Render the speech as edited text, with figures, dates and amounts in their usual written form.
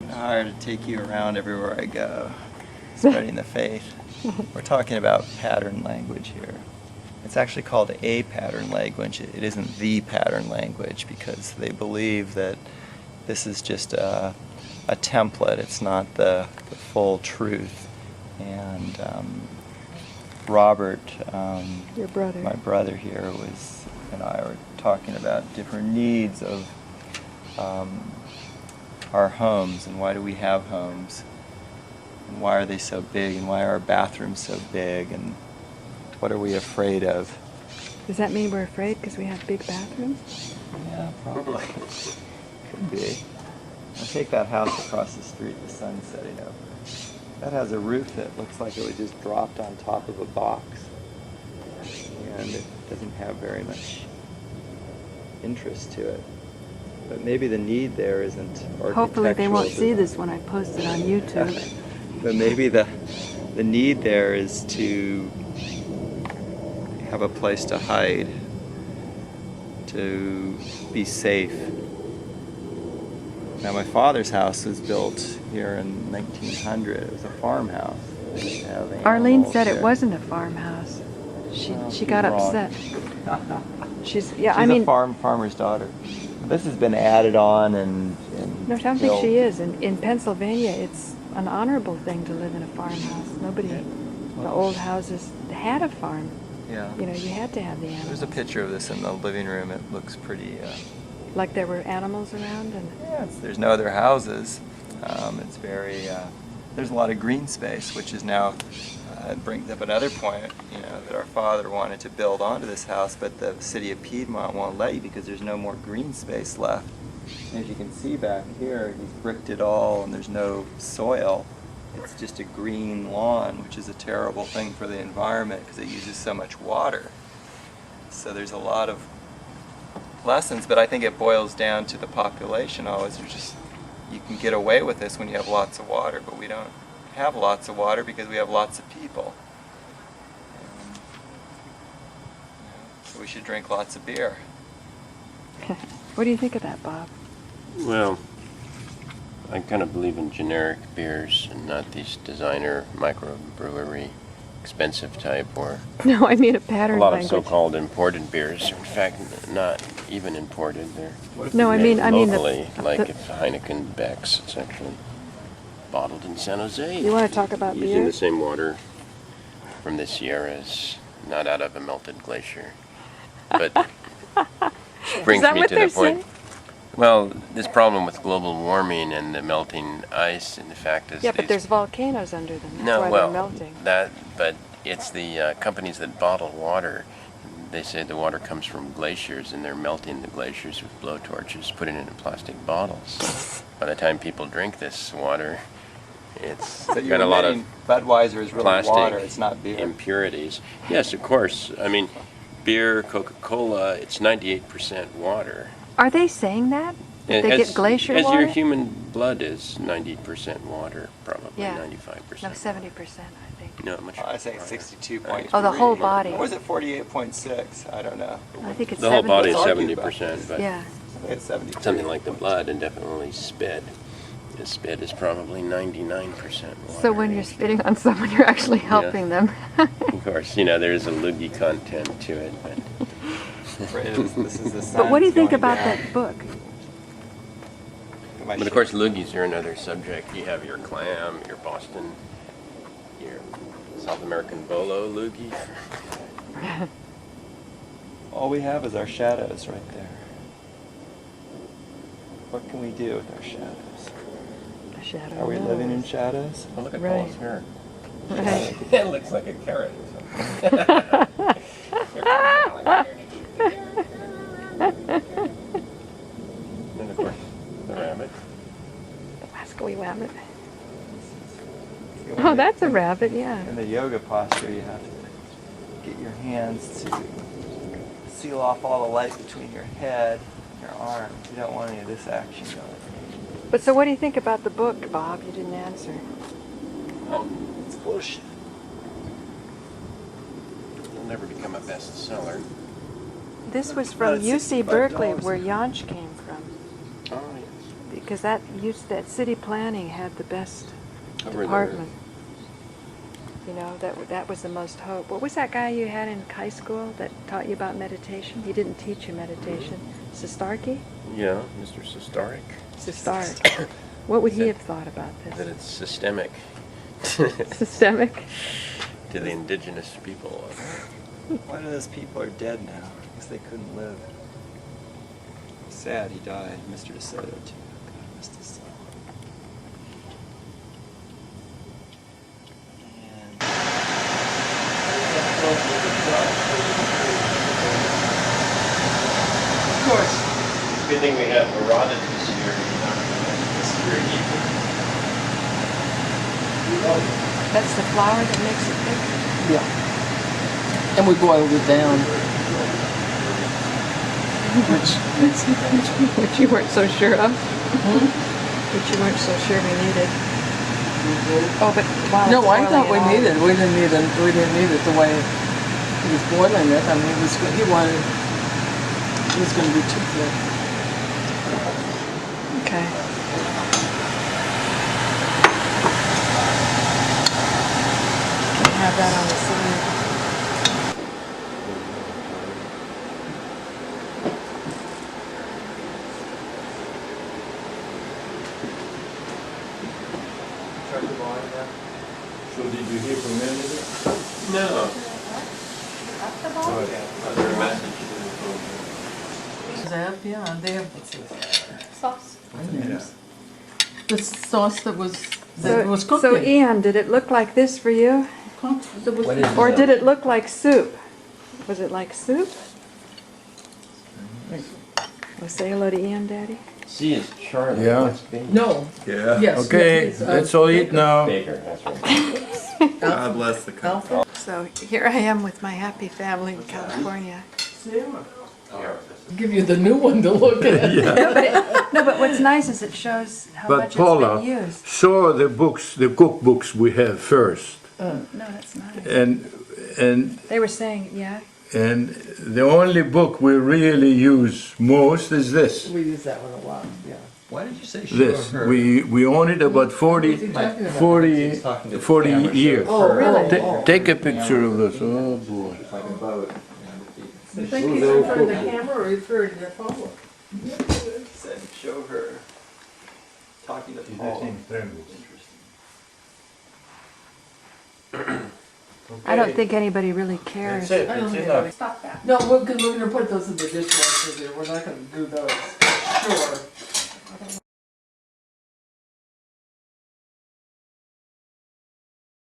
Hard to take you around everywhere I go, spreading the faith. We're talking about pattern language here. It's actually called a pattern language. It isn't the pattern language because they believe that this is just a template. It's not the full truth. And Robert, your brother, my brother here, and I were talking about different needs of our homes, and why do we have homes, and why are they so big, and why are our bathrooms so big, and what are we afraid of? Does that mean we're afraid because we have big bathrooms? Yeah, probably. Could be. I'll take that house across the street, the sun's setting over. That has a roof that looks like it was just dropped on top of a box, and it doesn't have very much interest to it. But maybe the need there isn't architectural. Hopefully they won't see this when I post it on YouTube. But maybe the need there is to have a place to hide, to be safe. Now my father's house was built here in 1900. It was a farmhouse. Arlene said it wasn't a farmhouse. She got wrong. upset. She's a farmer's daughter. This has been added on and No, I don't think she is. In Pennsylvania, it's an honorable thing to live in a farmhouse. Nobody, the old houses had a farm. Yeah. You know, you had to have the animals. There's a picture of this in the living room. It looks pretty. Like there were animals around, and yeah, there's no other houses. It's very. There's a lot of green space, which is now. It brings up another point, that our father wanted to build onto this house, but the city of Piedmont won't let you because there's no more green space left. And as you can see back here, he's bricked it all and there's no soil. It's just a green lawn, which is a terrible thing for the environment because it uses so much water. So there's a lot of lessons, but I think it boils down to the population always. You can get away with this when you have lots of water, but we don't have lots of water because we have lots of people. So we should drink lots of beer. What do you think of that, Bob? Well, I kind of believe in generic beers and not these designer microbrewery expensive type or No, I mean a pattern a lot language. of so-called imported beers. In fact, not even imported. They're No, I mean locally, like if Heineken Beck's, it's actually bottled in San Jose. You want to talk about using beer? the same water from the Sierras, not out of a melted glacier. But brings Is that me what to they're the point. saying? Well, this problem with global warming and the melting ice, and the fact is, Yeah, but there's volcanoes under them. That's no, why well, they're melting. but it's the companies that bottle water. They say the water comes from glaciers, and they're melting the glaciers with blowtorches, putting it in plastic bottles. By the time people drink this water, it's So got a lot of Budweiser is really plastic water, it's not beer. impurities. Yes, of course. I mean, beer, Coca-Cola, it's 98% water. Are they saying that? That they get glacier as water? your human blood is 90% water, probably Yeah. 95%. No, 70%, I think. No, much. I think 62.3. Oh, the whole body. Or was it 48.6? I don't know. I think it's The whole body is 70. 70%, but Yeah. I think it's 70. something like the blood, and definitely spit. The spit is probably 99% water. So when you're spitting on someone, you're actually helping them. Of course, there's a loogie content to it, but This is the But what do you sun's think going about down. that book? My of course loogies are another subject. You have your clam, your Boston, your South American bolo loogie. All we have is our shadows right there. What can we do with our shadows? A shadow. Are we living in shadows? Oh, look at Right. Paul's hair. Right. It looks like a carrot. And of course, the rabbit. The wascally rabbit. Oh, that's a rabbit, yeah. In the yoga posture, you have to get your hands to seal off all the light between your head and your arms. You don't want any of this action going. But so what do you think about the book, Bob? You didn't answer. It's bullshit. It'll never become a bestseller. This was from That's UC $65 Berkeley, where Jansch came from. Oh, yes. because that city planning had the best Over there. department. You know, that was the most hope. What was that guy you had in high school that taught you about meditation? He didn't teach you meditation. Sestarki? Yeah, Mr. Sestarik. Sestarik. What would he have thought about That this? it's systemic Systemic? to the indigenous people. One of those people are dead now because they couldn't live. Sad he died, Mr. DeSoto too. God rest his soul. And Of course. Good thing we have Herodotus here. That's the flour that makes it thick? Yeah. And we boiled it down. Which you weren't so sure of? Which you weren't so sure we needed. Oh, but while No, it's I thought we boiling it needed. all- We didn't need it the way he was boiling it. I mean, it was good. It was going to be too thick. Okay. Can have that on the side. So did you hear from Melody? No. Other message Yeah, they have Sauce. the sauce that was cooking. So Ian, did it look like this for you? What is Or did it look like soup? Was it like soup? Well, say hello to Ian, Daddy. C is Charlie. Yeah. What's Baker? No. Yeah. Yes. Okay, yes, let's all eat now. Baker, that's right. God bless the country. So here I am with my happy family in California. Give you the new one to look at. No, but what's nice is it shows how But much it's Paula, been used. show the books, the cookbooks we have first. No, that's nice. And They were saying, yeah, and the only book we really use most is this. We use that one a lot, yeah. Why did you say show This. her? We own it about 40 years. Oh, really? Take a picture of this. Oh boy. Like a boat. You think he's in front of the camera or he's referring to your phone? Said show her talking to Paul. I don't think anybody really cares. That's it. I don't That's think enough. Stop that. No, because we're going to put those in the dishwasher there. We're not going to do those. Sure.